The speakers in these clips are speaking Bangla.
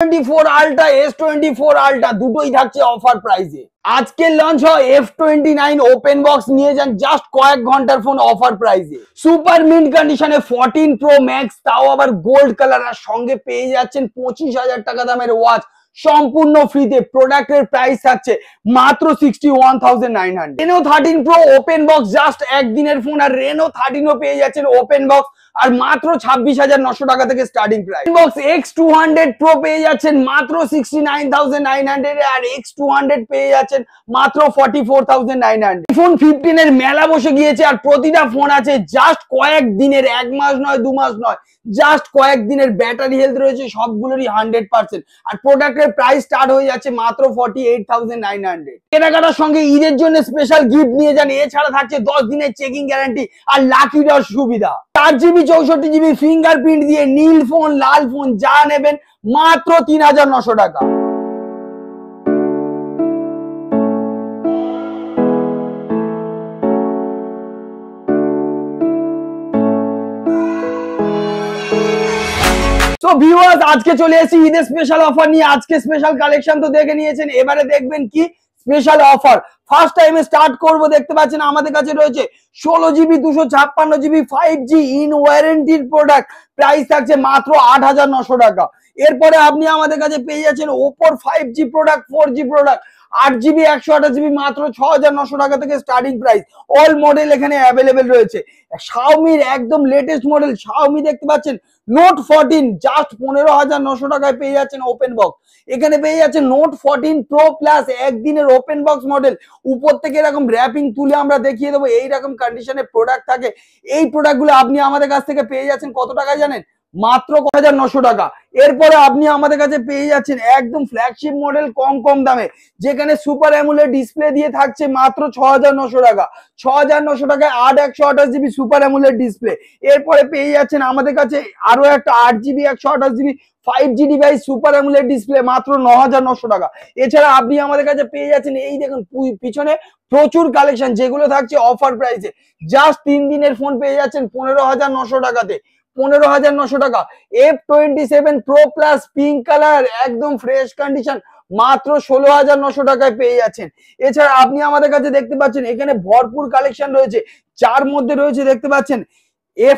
S24 আলট্রা S24 আলট্রা দুটোই থাকছে অফার প্রাইসে। আজকে লঞ্চ হয় F29 ওপেন বক্স, নিয়ে যান জাস্ট কয়েক ঘন্টার ফোন অফার প্রাইসে। সুপার মিন্ট কন্ডিশনে 14 প্রো ম্যাক্স, তাও আবার গোল্ড কালার, আর সঙ্গে পেয়ে যাচ্ছেন 25,000 টাকা দামের ওয়াচ সম্পূর্ণ ফ্রিতে। প্রোডাক্টের প্রাইস থাকছে মাত্র 61,900। Reno 13 pro open box just একদিনের ফোন, আর রেনো 13ও পেয়ে যাচ্ছেন ওপেন বক্স আর মাত্র 26,900 টাকা থেকে starting price. Box X200 pro পেয়ে যাচ্ছেন মাত্র 69,900 এ, আর X200 পেয়ে যাচ্ছেন মাত্র 44,900। ফোন 15 এর মেলা বসে গিয়েছে, আর প্রতিটা ফোন আছে জাস্ট কয়েক দিনের, এক মাস নয়, দু মাস নয়, জাস্ট কয়েক দিনের। ব্যাটারি হেলথ রয়েছে সবগুলোরই 100%, আর প্রোডাক্টের প্রাইস স্টার্ট হয়ে যাচ্ছে মাত্র 48,900। কেনাকাটার সঙ্গে ঈদের জন্য স্পেশাল গিফট নিয়ে যান। এছাড়া থাকছে 10 দিনের চেকিং গ্যারান্টি আর লাকি ড্র সুবিধা। 4GB 64GB ফিঙ্গারপ্রিন্ট দিয়ে নীল ফোন, লাল ফোন যা নেবেন মাত্র 3,900 টাকা। তো ভিউয়ার্স, আজকে চলে এসেছি ঈদের স্পেশাল অফার নিয়ে। আজকে স্পেশাল কালেকশন তো দেখে নিয়েছেন, এবারে দেখবেন কি স্পেশাল অফার। ফার্স্ট টাইমে স্টার্ট করব, দেখতে পাচ্ছেন আমাদের কাছে রয়েছে 16GB 256GB 5G in ওয়ারেন্টির product. Price থাকছে মাত্র 8,900 টাকা। এরপরে আপনি আমাদের কাছে পেয়ে যাচ্ছেন ওপোর 5G product, 4G product 8GB 128GB মাত্র 6,900 টাকা থেকে স্টার্টিং প্রাইস। অল মডেল এখানে অ্যাভেলেবেল রয়েছে। শাওমির একদম লেটেস্ট মডেল শাওমি দেখতে পাচ্ছেন নোট 14 জাস্ট 15,900 টাকায় পেয়ে যাচ্ছেন ওপেন বক্স। এখানে পেয়ে যাচ্ছেন নোট 14 প্রো প্লাস একদিনের ওপেন বক্স মডেল। উপর থেকে এরকম র্যাপিং তুলে আমরা দেখিয়ে দেবো, এইরকম কন্ডিশনে প্রোডাক্ট থাকে। এই প্রোডাক্টগুলো আপনি আমাদের কাছ থেকে পেয়ে যাচ্ছেন কত টাকায় জানেন? মাত্র 1,900 টাকা। এরপরে আপনি আমাদের কাছে পেয়ে যাচ্ছেন একদম ফ্ল্যাগশিপ মডেল কম কম দামে, যেখানে সুপার অ্যামোলেড ডিসপ্লে দিয়ে থাকছে মাত্র 6,900 টাকা। 6,900 টাকায় 8/128GB সুপার অ্যামোলেড ডিসপ্লে। এরপরে পেয়ে যাচ্ছেন আমাদের কাছে আরো একটা 8GB 128GB 5G device super AMOLED display মাত্র 9,900 টাকা। এছাড়া আপনি আমাদের কাছে পেয়ে যাচ্ছেন এই দেখুন পিছনে প্রচুর কালেকশন, যেগুলো থাকছে অফার প্রাইসে। জাস্ট 3 দিনের ফোন পেয়ে যাচ্ছেন 15,900 টাকাতে। 15,900 টাকা। F27 pro plus pink colour একদম ফ্রেশ কন্ডিশন মাত্র 16,900 টাকায় পেয়ে যাচ্ছেন। এছাড়া আপনি আমাদের কাছে দেখতে পাচ্ছেন এখানে ভরপুর কালেকশন রয়েছে, যার মধ্যে রয়েছে দেখতে পাচ্ছেন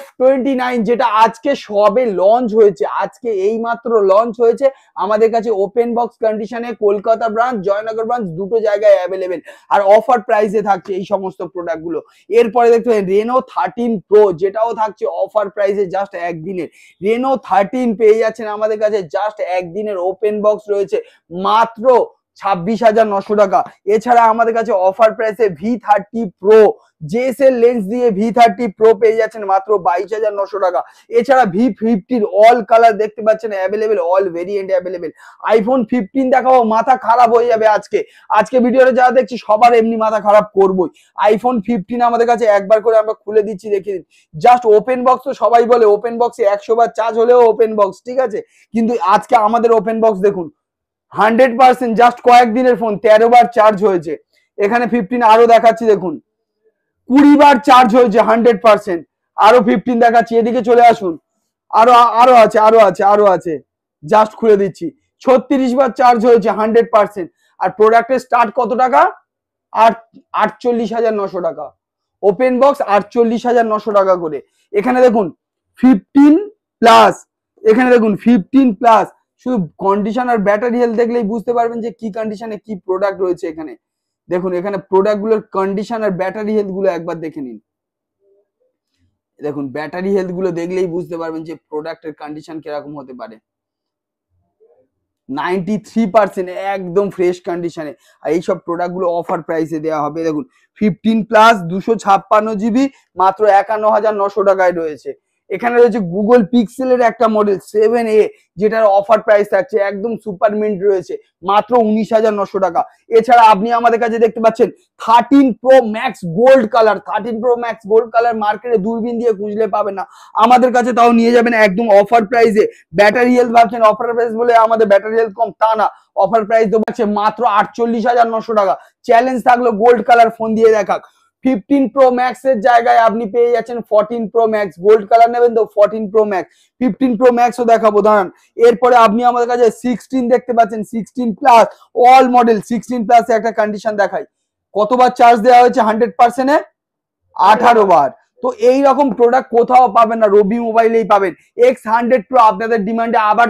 F29, যেটা আজকে সবে লঞ্চ হয়েছে। আজকে এই মাত্র লঞ্চ হয়েছে আমাদের কাছে ওপেন বক্স কন্ডিশনে। কলকাতা ব্রাঞ্চ, জয়নগর ব্রাঞ্চ দুটো জায়গায় অ্যাভেলেবেল, আর অফার প্রাইসে থাকছে এই সমস্ত প্রোডাক্ট গুলো। এরপরে দেখতে পাবেন রেনো 13 প্রো, যেটাও থাকছে অফার প্রাইসে জাস্ট একদিনের। রেনো 13 পেয়ে যাচ্ছেন আমাদের কাছে জাস্ট একদিনের। ওপেন বক্স রয়েছে মাত্র 26,900 টাকা। এছাড়া আমাদের কাছে অফার প্রাইসে V30 প্রো জেএসএল লেন্স দিয়ে V30 প্রো পেয়ে যাচ্ছেন মাত্র 22,900 টাকা। এছাড়া V50 অল কালার দেখতে পাচ্ছেন available, all variant available. IPhone 15 দেখাবো, মাথা খারাপ হয়ে যাবে আজকে ভিডিওটা যারা দেখছি সবার এমনি মাথা খারাপ করবোই। আইফোন 15 আমাদের কাছে একবার করে আমরা খুলে দিচ্ছি, দেখিয়ে দিচ্ছি। জাস্ট ওপেন বক্স তো সবাই বলে ওপেন বক্সে 100 বার চার্জ হলেও ওপেন বক্স, ঠিক আছে, কিন্তু আজকে আমাদের ওপেন বক্স দেখুন 100%, জাস্ট কয়েকদিনের ফোন 13 বার চার্জ হয়েছে। এখানে 15 আরো দেখাচ্ছি দেখুন 20 বার চার্জ হয়েছে 100%। আরো 15 দেখাচ্ছি, এদিকে চলে আসুন। আরো আছে জাস্ট খুলে দিচ্ছি। 36 বার চার্জ হয়েছে 100%। আর প্রোডাক্টের স্টার্ট কত টাকা? 48,900 টাকা। ওপেন বক্স 48,900 টাকা করে। এখানে দেখুন 15 প্লাস, এখানে দেখুন 15 প্লাস। শুধু কন্ডিশন আর ব্যাটারি হেলথ দেখলেই বুঝতে পারবেন যে কি কন্ডিশনে কি প্রোডাক্ট রয়েছে এখানে। দেখুন এখানে প্রোডাক্ট গুলোর কন্ডিশন আর ব্যাটারি হেলথ গুলো একবার দেখে নিন। দেখুন ব্যাটারি হেলথ গুলো দেখলেই বুঝতে পারবেন যে প্রোডাক্টের কন্ডিশন কিরকম হতে পারে। 93% একদম ফ্রেশ কন্ডিশনে। আর এইসব প্রোডাক্ট গুলো অফার প্রাইসে দেওয়া হবে। দেখুন 15 প্লাস 256GB মাত্র 51,900 টাকায় রয়েছে। এখানে রয়েছে গুগল পিক্সেলের একটা মডেল 7A, যেটার অফার প্রাইস থাকছে একদম সুপার মিন্ট রয়েছে মাত্র 19,900 টাকা। এছাড়া আপনি আমাদের কাছে দেখতে পাচ্ছেন 13 pro max gold colour. 13 pro max gold colour মার্কেটে দূরবীন দিয়ে খুঁজলে পাবেন না, আমাদের কাছে তাও নিয়ে যাবেন একদম অফার প্রাইসে। ব্যাটারি হেলথ ভাবছেন অফার প্রাইস বলে আমাদের ব্যাটারি হেলথ কম, তা না। অফার প্রাইস দেওয়া মাত্র 48,900 টাকা। চ্যালেঞ্জ থাকলো গোল্ড কালার ফোন দিয়ে দেখাক। 15 প্রো ম্যাক্স এর জায়গায় আপনি পেয়ে যাচ্ছেন 14 প্রো ম্যাক্স। গোল্ড কালার নেবেন তো 14 প্রো ম্যাক্স, 15 প্রো ম্যাক্সও দেখাবো দাঁড়ান। এরপরে আপনি আমাদের কাছে 16 দেখতে পাচ্ছেন, 16 প্লাস অল মডেল। 16 প্লাস একটা কন্ডিশন দেখাই, কতবার চার্জ দেওয়া হয়েছে 100%-এ? 18 বার। তো এই রকম প্রোডাক্ট কোথাও পাবেন না, রবি মোবাইলেই পাবেন। X100 প্রো আপনাদের ডিমান্ডে আবার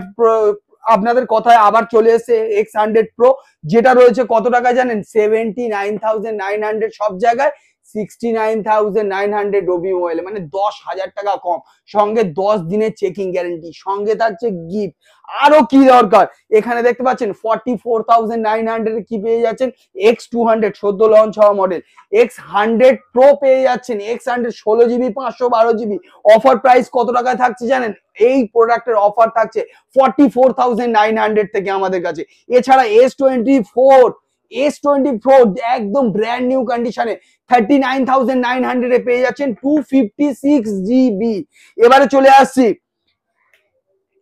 আপনাদের কথায় আবার চলে এসেছে X100 প্রো, যেটা রয়েছে কত টাকা জানেন? 79,900 সব জায়গায়, 69,900 রবি মোবাইলে, মানে 10,000 টাকা কম, সঙ্গে 10 দিনের চেকিং গ্যারেন্টি, সঙ্গে থাকছে গিফট। আরো কি দরকার? এখানে দেখতে পাচ্ছেন 44,900 কি পেয়ে যাচ্ছেন? X200 সদ্য লঞ্চ হওয়া মডেল। X100 প্রো পেয়ে যাচ্ছেন, X100 16GB 512GB। Offer price কত টাকায় থাকছে জানেন? এই প্রোডাক্টের অফার থাকছে 44,900 থেকে আমাদের কাছে। এছাড়া S24 একদম ব্র্যান্ড নিউ কন্ডিশনে 39,900 এ পেয়ে যাচ্ছেন 256GB। এবারে চলে আসছি,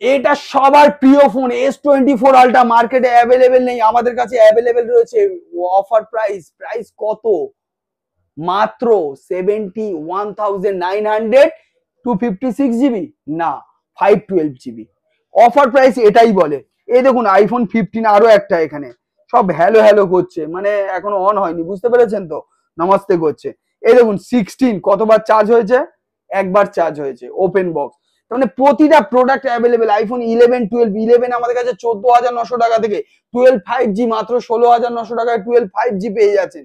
এটা সবার প্রিয় ফোন S24 আলট্রা, মার্কেটে অ্যাভেলেবেল নেই, আমাদের কাছে অ্যাভেলেবেল রয়েছে। অফার প্রাইস কত? মাত্র 71,900, 256GB না, 512GB। অফার প্রাইস এটাই বলে। এই দেখুন আইফোন 15 আরো একটা, এখানে সব হ্যালো হ্যালো করছে, মানে এখনো অন হয়নি, বুঝতে পেরেছেন তো? নমস্তে করছে। এই দেখুন 16 কতবার চার্জ হয়েছে? একবার চার্জ হয়েছে, ওপেন বক্স। মানে প্রতিটা প্রোডাক্ট অ্যাভেলেবেল। আইফোন 11, 11 আমাদের কাছে 14,900 টাকা থেকে, 12 5G মাত্র 16,900 টাকায় 12 5G পেয়ে যাচ্ছেন,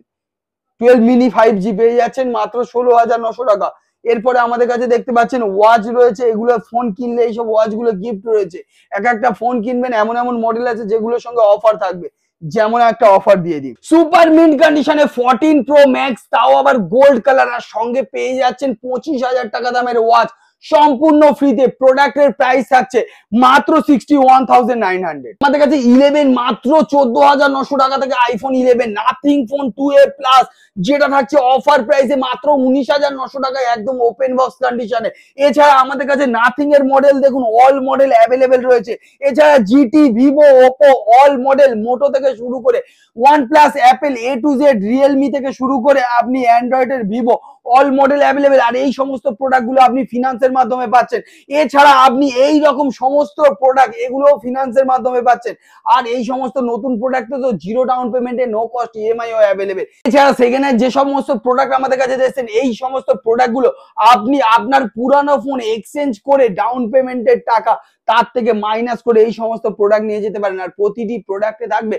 12 মিনি 5G পেয়ে যাচ্ছেন মাত্র 16,900 টাকা। এরপরে আমাদের কাছে দেখতে পাচ্ছেন ওয়াচ রয়েছে, এগুলো ফোন কিনলে এইসব ওয়াচ গুলো গিফট রয়েছে। এক একটা ফোন কিনবেন, এমন এমন মডেল আছে যেগুলোর সঙ্গে অফার থাকবে, যেমন একটা অফার দিয়ে দিন। সুপার মিন্ট কন্ডিশনে 14 প্রো ম্যাক্স, তাও আবার গোল্ড কালার, আর সঙ্গে পেয়ে যাচ্ছেন 25,000 টাকা দামের ওয়াচ সম্পূর্ণ ফ্রিতে। প্রোডাক্টের প্রাইস থাকছে মাত্র 61,900। আমাদের কাছে 11 মাত্র 14,900 টাকা থেকে iPhone 11 nothing phone 2A plus, যেটা থাকছে অফার প্রাইসে মাত্র 19,900 টাকায়, একদম ওপেন বক্স কন্ডিশনে। এছাড়া আমাদের কাছে নাথিং এর মডেল দেখুন, অল মডেল অ্যাভেলেবেল রয়েছে। এছাড়া GT, Vivo, Oppo all model, Moto থেকে শুরু করে OnePlus, Apple, A to Z, Realme থেকে শুরু করে আপনি অ্যান্ড্রয়েডের ভিভো অল মডেল অ্যাভেলেবেল। আর এই সমস্ত প্রোডাক্ট গুলো আপনি ফিনান্সের মাধ্যমে পাচ্ছেন। এছাড়া আপনি এই রকম সমস্ত প্রোডাক্ট এগুলো ফিনান্সের মাধ্যমে পাচ্ছেন। আর এই সমস্ত নতুন প্রোডাক্টে তো জিরো ডাউন পেমেন্টে নো কস্ট ইএমআই ও অ্যাভেলেবেল। এছাড়া সেকেন্ড হ্যান্ড যে সমস্ত প্রোডাক্ট আমাদের কাছে দেখছেন, এই সমস্ত প্রোডাক্ট গুলো আপনি আপনার পুরানো ফোন এক্সচেঞ্জ করে ডাউন পেমেন্টের টাকা তার থেকে মাইনাস করে এই সমস্ত প্রোডাক্ট নিয়ে যেতে পারেন। আর প্রতিটি প্রোডাক্টে থাকবে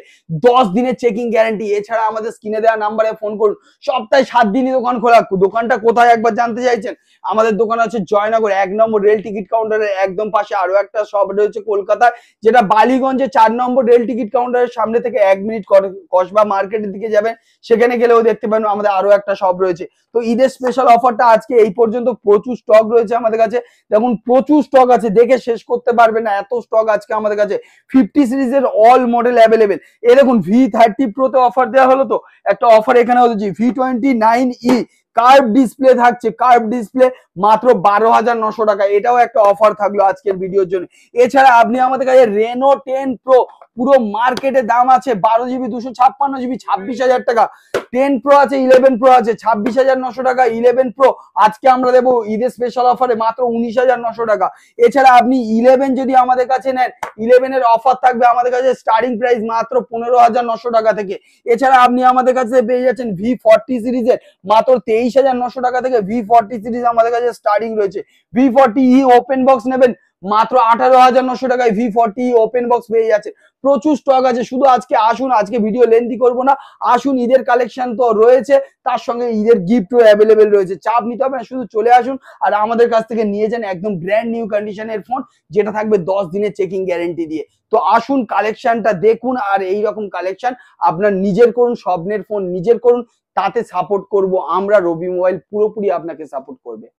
10 দিনের চেকিং গ্যারান্টি। এছাড়া আমাদের স্ক্রিনে দেওয়া নাম্বারে ফোন করুন, সপ্তাহে 7 দিনই দোকান খোলা। দোকানটা কোথায় একবার জানতে চাইছেন? আমাদের দোকান আছে জয়নগর 1 নম্বর রেল টিকিট কাউন্টারের একদম পাশে। আরো একটা শপ রয়েছে কলকাতায়, যেটা বালিগঞ্জে 4 নম্বর রেল টিকিট কাউন্টারের সামনে থেকে 1 মিনিট কসবা মার্কেটের দিকে যাবেন, সেখানে গেলেও দেখতে পাবেন আমাদের আরো একটা শপ রয়েছে। তো ঈদের স্পেশাল অফারটা আজকে এই পর্যন্ত, প্রচুর স্টক রয়েছে আমাদের কাছে। দেখুন প্রচুর স্টক আছে, দেখে শেষ করতে পারবেন না, এত স্টক আজকে আমাদের কাছে। 50 সিরিজের অল মডেল অ্যাভেলেবেল। এই দেখুন V30 প্রোতে অফার দেওয়া হলো, তো একটা অফার এখানে হচ্ছে V29e কার্ভ ডিসপ্লে থাকছে, কার্ভ ডিসপ্লে মাত্র 12,900 টাকা, এটাও একটা অফার থাকলো আজকের ভিডিওর জন্য। এছাড়া আপনি আমাদের কাছে রেনো 10 প্রো, পুরো মার্কেটে দাম আছে 12GB 256GB 26,000 টাকা। 10 প্রো আছে, 11 প্রো আছে, 26,900 টাকা 11 প্রো। আজকে আমরা দেবো ঈদের স্পেশাল অফারে মাত্র 19,900 টাকা। এছাড়া আপনি 11 যদি আমাদের কাছে নেন, 11 এর অফার থাকবে আমাদের কাছে স্টার্টিং প্রাইস মাত্র 15,900 টাকা থেকে। এছাড়া আপনি আমাদের কাছে পেয়ে যাচ্ছেন V40 সিরিজের মাত্র 23,900 টাকা থেকে। V40 সিরিজ আমাদের কাছে স্টার্টিং রয়েছে। V40e ওপেন বক্স নেবেন মাত্র 18,900 টাকায় V40 ওপেন বক্স পেয়ে যাচ্ছে। প্রচুর স্টক আছে, শুধু আজকে আসুন, আজকে ভিডিও লেন্থি করব না, আসুন, ঈদের কালেকশন তো রয়েছে, তার সঙ্গে ঈদের গিফটও অ্যাভেলেবেল রয়েছে। চাপ নিতে হবে না, শুধু চলে আসুন আর আমাদের কাছ থেকে নিয়ে যান একদম ব্র্যান্ড নিউ কন্ডিশনের ফোন, যেটা থাকবে 10 দিনের চেকিং গ্যারেন্টি দিয়ে। তো আসুন, কালেকশনটা দেখুন, আর এই রকম কালেকশন আপনার নিজের করুন, স্বপ্নের ফোন নিজের করুন, তাতে সাপোর্ট করব আমরা, রবি মোবাইল পুরোপুরি আপনাকে সাপোর্ট করবে।